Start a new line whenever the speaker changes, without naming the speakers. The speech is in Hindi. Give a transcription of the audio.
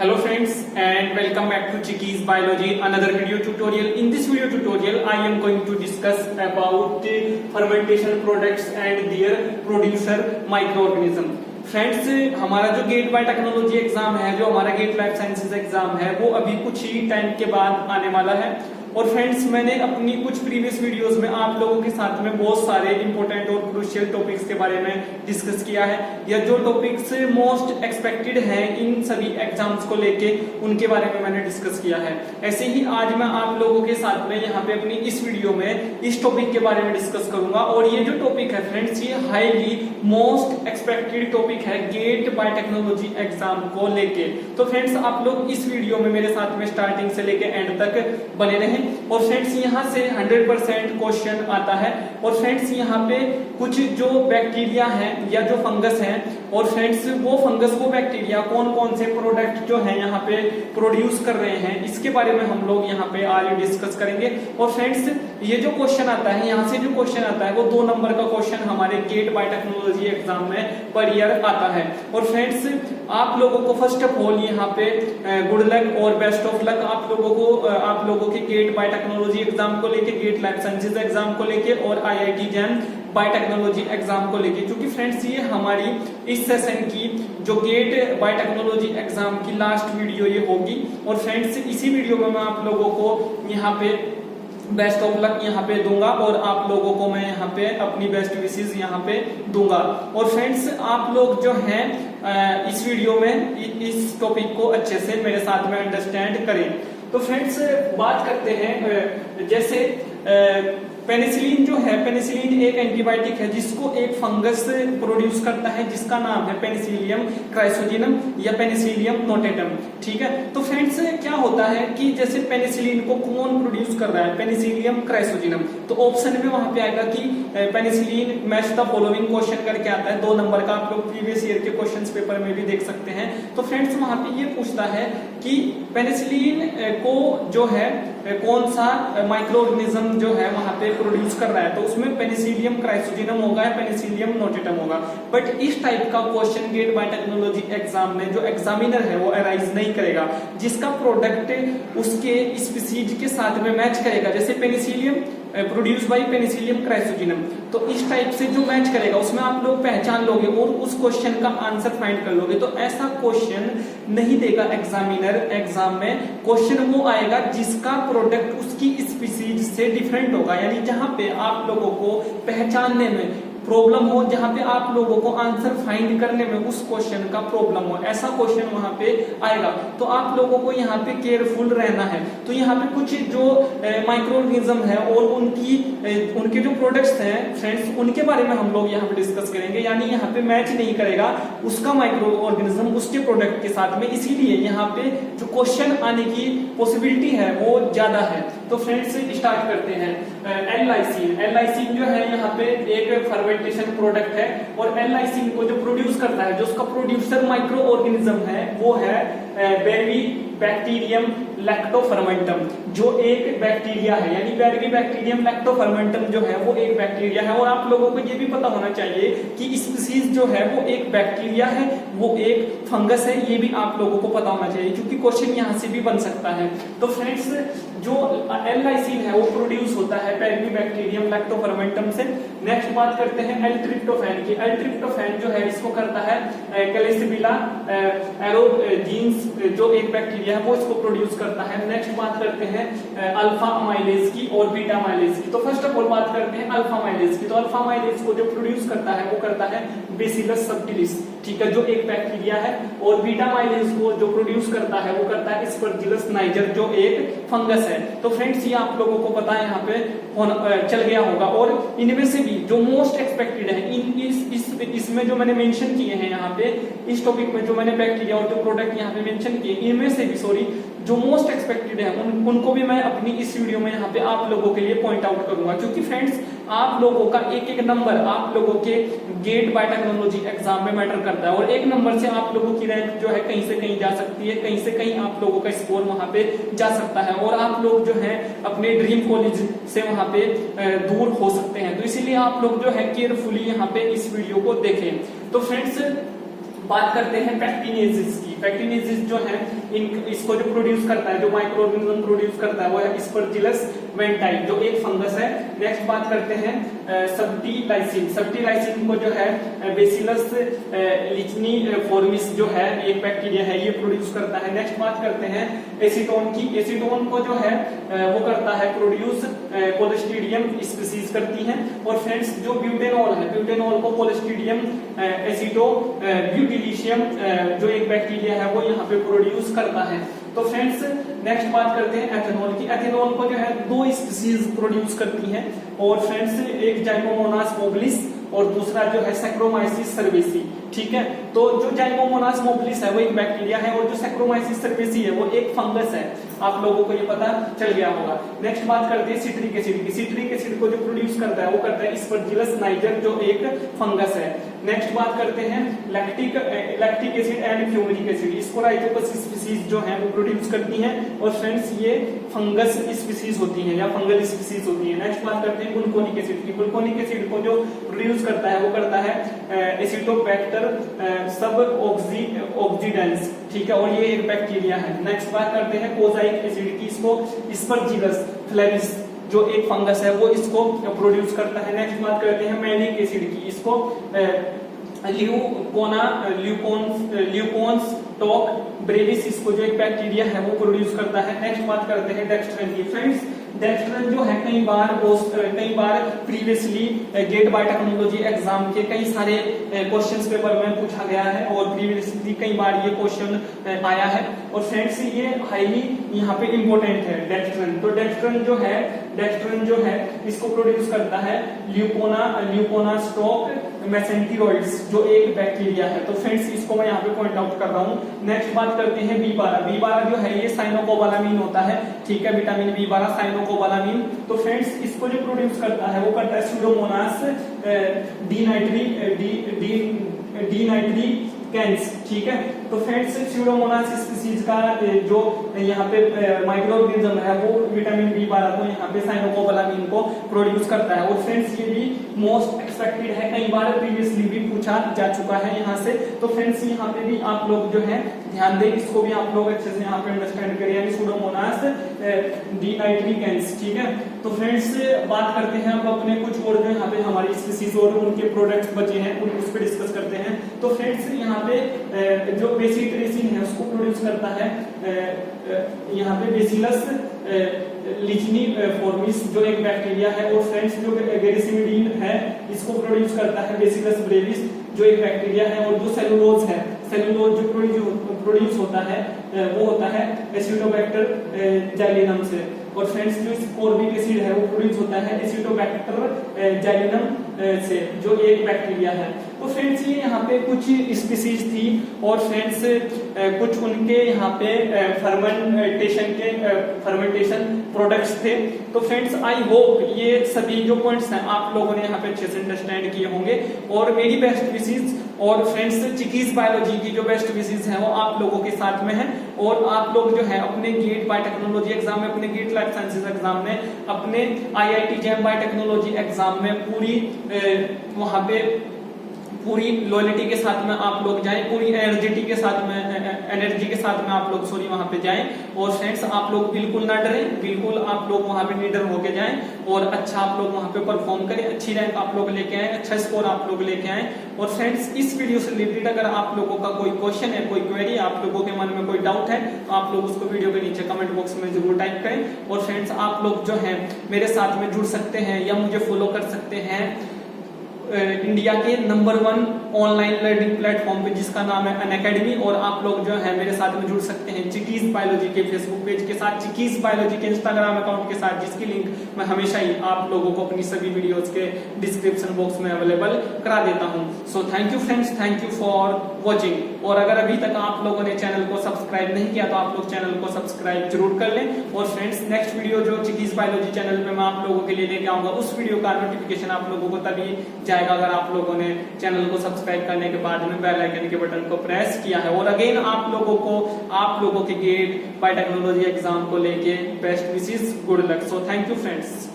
Hello friends and welcome back to Chiki's Biology, another video tutorial. In this video tutorial I am going to discuss about fermentation products and their producer microorganism. Friends, हमारा जो गेट बायोटेक्नोलॉजी एग्जाम है, जो हमारा गेट लाइफ साइंसेज एग्जाम है, वो अभी कुछ ही टाइम के बाद आने वाला है। और फ्रेंड्स, मैंने अपनी कुछ प्रीवियस वीडियोस में आप लोगों के साथ में बहुत सारे इंपॉर्टेंट और क्रूशियल टॉपिक्स के बारे में डिस्कस किया है, या जो टॉपिक्स मोस्ट एक्सपेक्टेड हैं इन सभी एग्जाम्स को लेके, उनके बारे में मैंने डिस्कस किया है। ऐसे ही आज मैं आप लोगों के साथ में यहाँ पे अपनी इस वीडियो में इस टॉपिक के बारे में डिस्कस करूंगा। और ये जो टॉपिक है फ्रेंड्स, ये हाईली मोस्ट एक्सपेक्टेड टॉपिक है गेट बायोटेक्नोलॉजी एग्जाम को लेके। तो फ्रेंड्स, आप लोग इस वीडियो में मेरे साथ में स्टार्टिंग से लेके एंड तक बने रहें। और फ्रेंड्स, यहाँ से 100% क्वेश्चन आता है। और फ्रेंड्स, यहाँ पे कुछ जो बैक्टीरिया हैं या जो फंगस हैं, और फ्रेंड्स वो फंगस वो बैक्टीरिया कौन कौन से प्रोडक्ट जो है यहाँ पे प्रोड्यूस कर रहे हैं, इसके बारे में हम लोग यहाँ पे आज डिस्कस करेंगे। और फ्रेंड्स, ये जो क्वेश्चन आता है, यहाँ से जो क्वेश्चन आता है वो 2 नंबर का क्वेश्चन हमारे गेट बायोटेक्नोलॉजी एग्जाम में पर ईयर आता है। और फ्रेंड्स, आप लोगों को फर्स्ट ऑफ ऑल यहाँ पे गुड लक और बेस्ट ऑफ लक आप लोगों के गेट बायोटेक्नोलॉजी एग्जाम को लेके, गेट लाइफ साइंसेज एग्जाम को लेके और IIT जेएम बायोटेक्नोलॉजी एग्जाम को लेके। क्योंकि फ्रेंड्स, ये हमारी इस सेशन की जो गेट बायोटेक्नोलॉजी एग्जाम की लास्ट वीडियो ये होगी। और फ्रेंड्स, इसी वीडियो में मैं आप लोगों को यहाँ पे बेस्ट ऑफ लक यहाँ पे दूंगा और आप लोगों को मैं यहाँ पे अपनी बेस्ट विशेस यहाँ पे दूंगा। और फ्रेंड्स, आप लोग जो हैं इस वीडियो में इस टॉपिक को अच्छे से मेरे साथ में अंडरस्टैंड करें। तो फ्रेंड्स, बात करते हैं, जैसे पेनिसिलिन जो है, पेनिसिलिन एक एंटीबायोटिक है जिसको एक फंगस प्रोड्यूस करता है, जिसका नाम है पेनिसिलियम क्राइसोजिनम या पेनिसिलियम नोटेटम। ठीक है, तो फ्रेंड्स क्या होता है कि जैसे पेनिसिलिन को कौन प्रोड्यूस कर रहा है, पेनिसिलियम क्राइसोजिनम, तो ऑप्शन में वहां पे आएगा कि penicillin match the following question करके आता है 2 नंबर का, आप लोग प्रीवियस ईयर के क्वेश्चन पेपर में भी देख सकते हैं। तो फ्रेंड्स, वहां पे ये पूछता है कि पेनिसिलिन को जो है कौन सा माइक्रोऑर्गेनिज्म जो है वहां पे प्रोड्यूस कर रहा है, तो उसमें पेनिसिलियम क्राइसोजिनम होगा या पेनिसिलियम नोटेटम होगा। बट इस टाइप का क्वेश्चन गेट बायोटेक्नोलॉजी एग्जाम में जो एग्जामिनर है वो अराइज नहीं करेगा, जिसका प्रोडक्ट उसके स्पीसीज के साथ में मैच करेगा। जैसे पेनिसिलियम प्रोड्यूस बाय पेनिसिलियम क्राइसोजिनम, तो इस टाइप से जो मैच करेगा उसमें आप लोग पहचान लोगे और उस क्वेश्चन का आंसर फाइंड कर लोगे। तो ऐसा क्वेश्चन नहीं देगा एग्जामिनर एग्जाम में। क्वेश्चन वो आएगा जिसका प्रोडक्ट उसकी स्पीसीज से डिफरेंट होगा, यानी जहां पे आप लोगों को पहचानने में प्रॉब्लम हो, जहां पे आप लोगों को आंसर फाइंड करने में उस क्वेश्चन का प्रॉब्लम हो, ऐसा क्वेश्चन वहां पे आएगा। तो आप लोगों को यहाँ पे केयरफुल रहना है। तो यहाँ पे कुछ जो माइक्रोऑर्गेनिज्म है और उनके जो प्रोडक्ट्स हैं फ्रेंड्स, उनके बारे में हम लोग यहाँ पे डिस्कस करेंगे। यानी यहाँ पे मैच नहीं करेगा उसका माइक्रोऑर्गेनिज्म उसके प्रोडक्ट के साथ में, इसीलिए यहाँ पे जो क्वेश्चन आने की पॉसिबिलिटी है वो ज्यादा है। तो फ्रेंड्स, स्टार्ट करते हैं। एल-लाइसिन जो है यहाँ पे एक फर्मेंटेशन प्रोडक्ट है, और एल-लाइसिन को जो प्रोड्यूस करता है, जो उसका प्रोड्यूसर माइक्रो ऑर्गेनिज्म है वो है बैक्टीरियम लैक्टोफर्मेंटम, जो एक बैक्टीरिया है। यानी बैक्टीरियम लैक्टोफर्मेंटम जो है वो एक बैक्टीरिया है। और आप लोगों को ये भी पता होना चाहिए कि स्पीसीज जो है वो एक बैक्टीरिया है, वो एक फंगस है, ये भी आप लोगों को पता होना चाहिए, क्योंकि क्वेश्चन यहाँ से भी बन सकता है। तो फ्रेंड्स, जो एल-लाइसिन है वो प्रोड्यूस होता है बैक्टीरियम लैक्टोफर्मेंटम से। नेक्स्ट बात करते हैं एल-ट्रिप्टोफैन की। एल-ट्रिप्टोफैन जो है इसको करता है कैलिसिबिला एरोजीन्स, जो एक बैक्टीरिया है वो इसको प्रोड्यूस करता है। नेक्स्ट बात करते हैं अल्फा अमाइलेज की और बीटा अमाइलेज की। तो फर्स्ट ऑफ ऑल बात करते हैं अल्फा अमाइलेज की। तो अल्फा अमाइलेज को जो प्रोड्यूस करता है वो करता है बेसिलस सबटिलिस, ठीक है, जो एक बैक्टीरिया है। और बीटा अमाइलेज को जो प्रोड्यूस करता है वो करता है एस्परजिलस नाइजर, जो एक फंगस है। तो फ्रेंड्स, ये आप लोगों को पता है, यहाँ पे चल गया होगा। और इनमें से भी जो मोस्ट एक्सपेक्टेड है, इसमें जो मैंने मेंशन किए हैं यहाँ पे इस टॉपिक में, जो मैंने बैक्टीरिया और जो प्रोडक्ट यहाँ पे मेंशन किए, इनमें से भी जो मोस्ट एक्सपेक्टेड है उनको भी मैं अपनी इस वीडियो में यहाँ पे आप लोगों के लिए पॉइंट आउट करूंगा। क्योंकि फ्रेंड्स, आप लोगों का एक नंबर आप लोगों के गेट बायोटेक्नोलॉजी एग्जाम में मैटर करता है। और 1 नंबर से आप लोगों की रैंक जो है कहीं से कहीं जा सकती है, कहीं से कहीं आप लोगों का स्कोर वहां पे जा सकता है, और आप लोग जो है अपने ड्रीम कॉलेज से वहां पे दूर हो सकते हैं। तो इसीलिए आप लोग जो है केयरफुली यहाँ पे इस वीडियो को देखें। तो फ्रेंड्स, बात करते हैं पैक्टिनेजेस की। पैक्टिनेजेस जो है इसको जो प्रोड्यूस करता है, जो माइक्रो ऑर्गेनिज्म प्रोड्यूस करता है वो है स्पर्जिलस वेंटाई, जो एक फंगस है। नेक्स्ट बात करते हैं सब्टिलाइसिन को जो है बेसिलस लिचनी फॉर्मिस जो है एक बैक्टीरिया है, ये प्रोड्यूस करता है। नेक्स्ट बात करते हैं एसीटोन की। एसीटोन को जो है वो करता है प्रोड्यूस कोलेस्ट्रीडियम स्पीसीज करती है। और फ्रेंड्स जो ब्यूटेनॉल है, ब्यूटेनॉल को कोलेस्ट्रीडियम एसिटो ब्यूटिलिशियम जो एक बैक्टीरिया है वो यहाँ पे प्रोड्यूस करता है। तो फ्रेंड्स नेक्स्ट बात करते हैं एथेनॉल की। एथेनॉल को जो है 2 स्पीसीज प्रोड्यूस करती हैं। और फ्रेंड्स एक जाइमोमोनास मोबिलिस और दूसरा जो है सैक्रोमाइसिस सर्वेसी। ठीक है, तो जो जाइमोमोनास मोबिलिस है वो एक बैक्टीरिया है और जो सैक्रोमाइसिस सर्वेसी है वो एक फंगस है। आप लोगों को ये पता चल गया होगा। नेक्स्ट बात करते हैं सिट्रिक एसिड की। सिट्रिक एसिड को जो प्रोड्यूस करता है वो करता है स्पर्जिलस नाइजर, जो एक फंगस है। नेक्स्ट बात करते हैं लैक्टिक एसिड एंड फ्यूमिक एसिड। इसको राइजोपस स्पीसीज जो है वो प्रोड्यूस करती हैं। और फ्रेंड्स ये फंगस स्पीसीज होती हैं या फंगल स्पीसीज होती हैं। नेक्स्ट बात करते हैं ग्लूकोनिक एसिड की। ग्लूकोनिक एसिड को जो प्रोड्यूस करता है वो करता है एसिटोबैक्टर सब ऑक्सीडेंस। ठीक है, और ये एक बैक्टीरिया है। नेक्स्ट बात करते हैं कोजाइक एसिड की। इसको स्पर्जिलस फ्लेविस जो एक फंगस है वो इसको प्रोड्यूस करता है। नेक्स्ट बात करते हैं मैनिक एसिड की। इसको ल्यूकोन्स टॉक ब्रेविस इसको जो एक बैक्टीरिया है वो प्रोड्यूस करता है। नेक्स्ट बात करते हैं डेक्स्ट्रन की। फ्रेंड्स डेक्स्ट्रन जो है कई बार प्रीवियसली गेट बायोटेक्नोलॉजी एग्जाम के कई सारे क्वेश्चंस पेपर में पूछा गया है और प्रीवियसली कई बार ये क्वेश्चन आया है। और फ्रेंड्स ये हाईली यहाँ पे इम्पोर्टेंट है डेक्स्ट्रन। तो डेक्स्ट्रन जो है इसको प्रोड्यूस करता है ल्यूकोना स्टॉक मेसेंटिरोइड्स जो एक बैक्टीरिया है। तो फ्रेंड्स इसको मैं यहाँ पे पॉइंट आउट कर रहा हूँ। नेक्स्ट बात करते हैं B12 जो है ये साइनोकोबालामीन होता है। ठीक है, विटामिन B12 साइनोकोबालामीन। तो फ्रेंड्स इसको जो प्रोड्यूस करता है वो करता है स्यूडोमोनास डिनाइट्रिकेंस। ठीक है, तो फ्रेंड्स स्यूडोमोनास स्पीसीज का जो यहाँ पे माइक्रो ऑर्गेनिज्म है वो विटामिन B12 को यहाँ पे साइनोकोबालामीन को प्रोड्यूस करता है। और फ्रेंड्स ये भी मोस्ट एक्सपेक्टेड है, कई बार प्रीवियसली भी पूछा जा चुका है यहाँ से। तो फ्रेंड्स यहाँ पे भी आप लोग जो है ध्यान दें, इसको भी आप लोग अच्छे से यहाँ पे अंडरस्टैंड करिए, यानी स्यूडोमोनास डिनाइट्रिकेंस। ठीक है, तो फ्रेंड्स बात करते हैं अब अपने कुछ और जो यहाँ पे हमारी स्पीसीज और उनके प्रोडक्ट्स बचे हैं उस पर डिस्कस करते हैं। तो फ्रेंड्स यहाँ पे जो बेसिक रेसिन है उसको प्रोड्यूस करता है यहाँ पे बेसिलस लिचनी फॉर्मिस जो एक बैक्टीरिया है। और फ्रेंड्स जो गेरिसिमिडीन है इसको प्रोड्यूस करता है बेसिलस ब्रेविस जो एक बैक्टीरिया है। और जो सेलुलोज है, सेलुलोज जो प्रोड्यूस होता है वो होता है एसिडोबैक्टर जाइलिनम से। और फ्रेंड्स जो स्कोर्बिक एसिड है वो प्रोड्यूस होता है एसिडोबैक्टर जाइलिनम से जो एक बैक्टीरिया है। तो फ्रेंड्स ये यहाँ पे कुछ स्पीसीज थी और फ्रेंड्स कुछ उनके यहाँ पे फर्मेंटेशन प्रोडक्ट्स थे। तो फ्रेंड्स आई होप ये सभी जो पॉइंट्स हैं आप लोगों ने यहाँ पे अच्छे से अंडरस्टैंड किए होंगे। और मेरी बेस्ट विशेष और फ्रेंड्स चिकीज बायोलॉजी की जो बेस्ट विशेष है वो आप लोगों के साथ में है। और आप लोग जो है अपने गेट बायोटेक्नोलॉजी एग्जाम में, अपने गेट लाइफ साइंसेज एग्जाम में, अपने IIT जेम बायोटेक्नोलॉजी एग्जाम में पूरी वहां पे पूरी लॉयल्टी के साथ में आप लोग जाएं, पूरी एनर्जी के साथ में आप लोग वहां पे जाएं। और फ्रेंड्स आप लोग बिल्कुल ना डरें, बिल्कुल आप लोग वहां पे निडर होके जाएं और अच्छा आप लोग वहां पे परफॉर्म करें, अच्छी रैंक आप लोग लेके आए, अच्छा स्कोर आप लोग लेके आए। और फ्रेंड्स इस वीडियो से रिलेटेड अगर आप लोगों का कोई क्वेश्चन है, कोई क्वेरी, आप लोगों के मन में कोई डाउट है तो आप लोग उसको वीडियो के नीचे कमेंट बॉक्स में जरूर टाइप करें। और फ्रेंड्स आप लोग जो है मेरे साथ में जुड़ सकते हैं या मुझे फॉलो कर सकते हैं इंडिया के नंबर 1 ऑनलाइन लर्निंग प्लेटफॉर्म पे जिसका नाम है अनअकैडमी। और आप लोग जो है मेरे साथ में जुड़ सकते हैं चिकीज बायोलॉजी के फेसबुक पेज के साथ, चिकीज बायोलॉजी के इंस्टाग्राम अकाउंट के साथ, जिसकी लिंक मैं हमेशा ही आप लोगों को अपनी सभी वीडियोस के डिस्क्रिप्शन बॉक्स में अवेलेबल करा देता हूं। So thank you friends, thank you for watching. और अगर अभी तक आप लोगों ने चैनल को सब्सक्राइब नहीं किया तो आप लोग चैनल को सब्सक्राइब जरूर कर लें। और फ्रेंड्स नेक्स्ट वीडियो जो चिकीज बायोलॉजी चैनल पे मैं आप लोगों के लिए लेके आऊंगा उस वीडियो का नोटिफिकेशन आप लोगों को तभी जाएगा अगर आप लोगों ने चैनल को सब्सक्राइब करने के बाद में बेल आइकन के बटन को प्रेस किया है। और अगेन आप लोगों के गेट बायोटेक्नोलॉजी एग्जाम को लेके best wishes, good luck. So thank you friends.